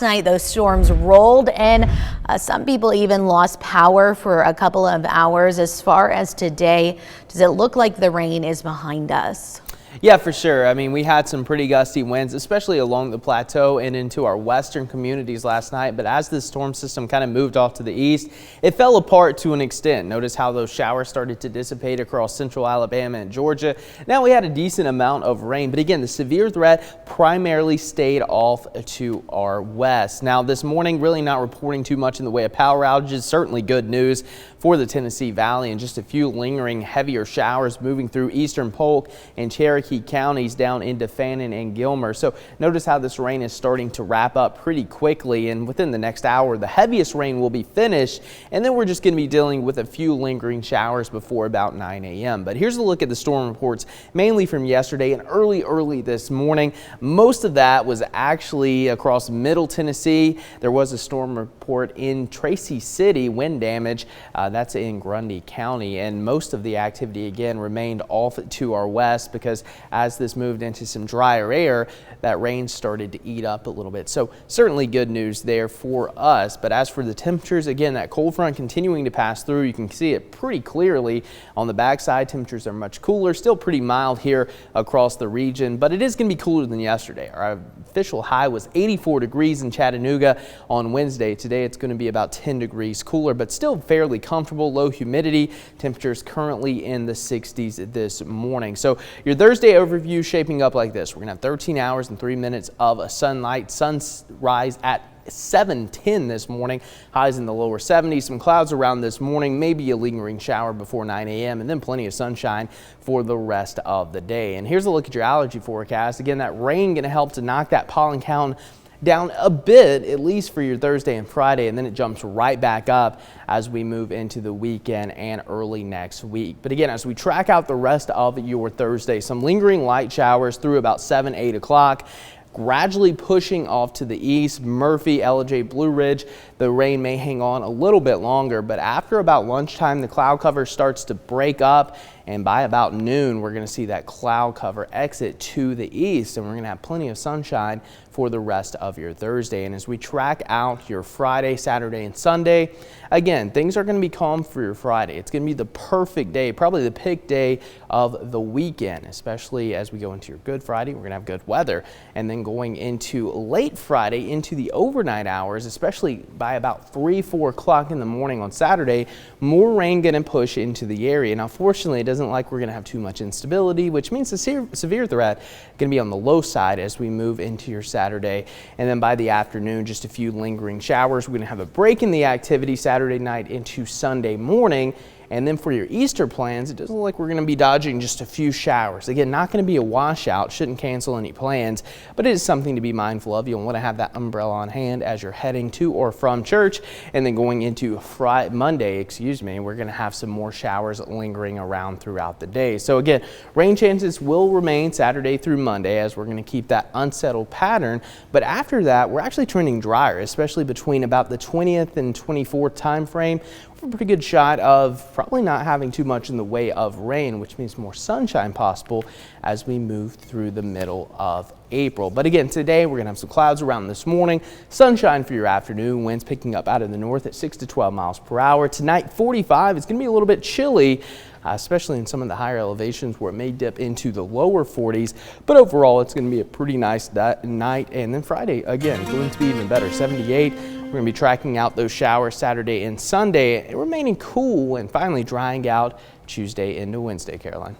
Night, those storms rolled in. Some people even lost power for a couple of hours. As far as today, does it look like the rain is behind us? Yeah, for sure. I mean, we had some pretty gusty winds, especially along the plateau and into our western communities last night. But as this storm system kind of moved off to the east, it fell apart to an extent. Notice how those showers started to dissipate across central Alabama and Georgia. Now we had a decent amount of rain, but again, the severe threat primarily stayed off to our west. Now this morning, really not reporting too much in the way of power outages. Certainly good news for the Tennessee Valley, and just a few lingering heavier showers moving through eastern Polk and Cherokee counties down into Fannin and Gilmer. So notice how this rain is starting to wrap up pretty quickly, and within the next hour the heaviest rain will be finished, and then we're just going to be dealing with a few lingering showers before about 9 a.m. But here's a look at the storm reports, mainly from yesterday and early this morning. Most of that was actually across Middle Tennessee. There was a storm report in Tracy City, wind damage. That's in Grundy County, and most of the activity again remained off to our west because as this moved into some drier air, that rain started to eat up a little bit. So certainly good news there for us. But as for the temperatures, again, that cold front continuing to pass through. You can see it pretty clearly on the backside. Temperatures are much cooler, still pretty mild here across the region, but it is going to be cooler than yesterday. Our official high was 84 degrees in Chattanooga on Wednesday. Today it's going to be about 10 degrees cooler, but still fairly comfortable. Low humidity. Temperatures currently in the 60s this morning. So your Thursday overview shaping up like this. We're going to have 13 hours and 3 minutes of sunlight. Sunrise at 7:10 this morning. Highs in the lower 70s. Some clouds around this morning. Maybe a lingering shower before 9 a.m. and then plenty of sunshine for the rest of the day. And here's a look at your allergy forecast. Again, that rain going to help to knock that pollen count down a bit, at least for your Thursday and Friday, and then it jumps right back up as we move into the weekend and early next week. But again, as we track out the rest of your Thursday, some lingering light showers through about 8 o'clock. Gradually pushing off to the east. Murphy, Ellijay, Blue Ridge, the rain may hang on a little bit longer, but after about lunchtime, the cloud cover starts to break up, and by about noon, we're going to see that cloud cover exit to the east, and we're going to have plenty of sunshine for the rest of your Thursday. And as we track out your Friday, Saturday, and Sunday, again, things are going to be calm for your Friday. It's going to be the perfect day, probably the pick day of the weekend, especially as we go into your Good Friday. We're going to have good weather, and then going into late Friday into the overnight hours, especially by about 3-4 o'clock in the morning on Saturday, more rain going to push into the area. Now, fortunately, it doesn't look like we're going to have too much instability, which means the severe threat going to be on the low side as we move into your Saturday. And then by the afternoon, just a few lingering showers. We're going to have a break in the activity Saturday night into Sunday morning. And then for your Easter plans, it doesn't look like we're going to be dodging just a few showers. Again, not going to be a washout, shouldn't cancel any plans, but it is something to be mindful of. You'll want to have that umbrella on hand as you're heading to or from church. And then going into Monday, we're going to have some more showers lingering around throughout the day. So again, rain chances will remain Saturday through Monday as we're going to keep that unsettled pattern. But after that, we're actually trending drier, especially between about the 20th and 24th time frame. A pretty good shot of probably not having too much in the way of rain, which means more sunshine possible as we move through the middle of April. But again, today we're going to have some clouds around this morning, sunshine for your afternoon, winds picking up out of the north at 6 to 12 miles per hour. Tonight, 45. It's going to be a little bit chilly, especially in some of the higher elevations where it may dip into the lower 40s. But overall, it's going to be a pretty nice night. And then Friday, again, going to be even better, 78. We're going to be tracking out those showers Saturday and Sunday, remaining cool and finally drying out Tuesday into Wednesday, Caroline.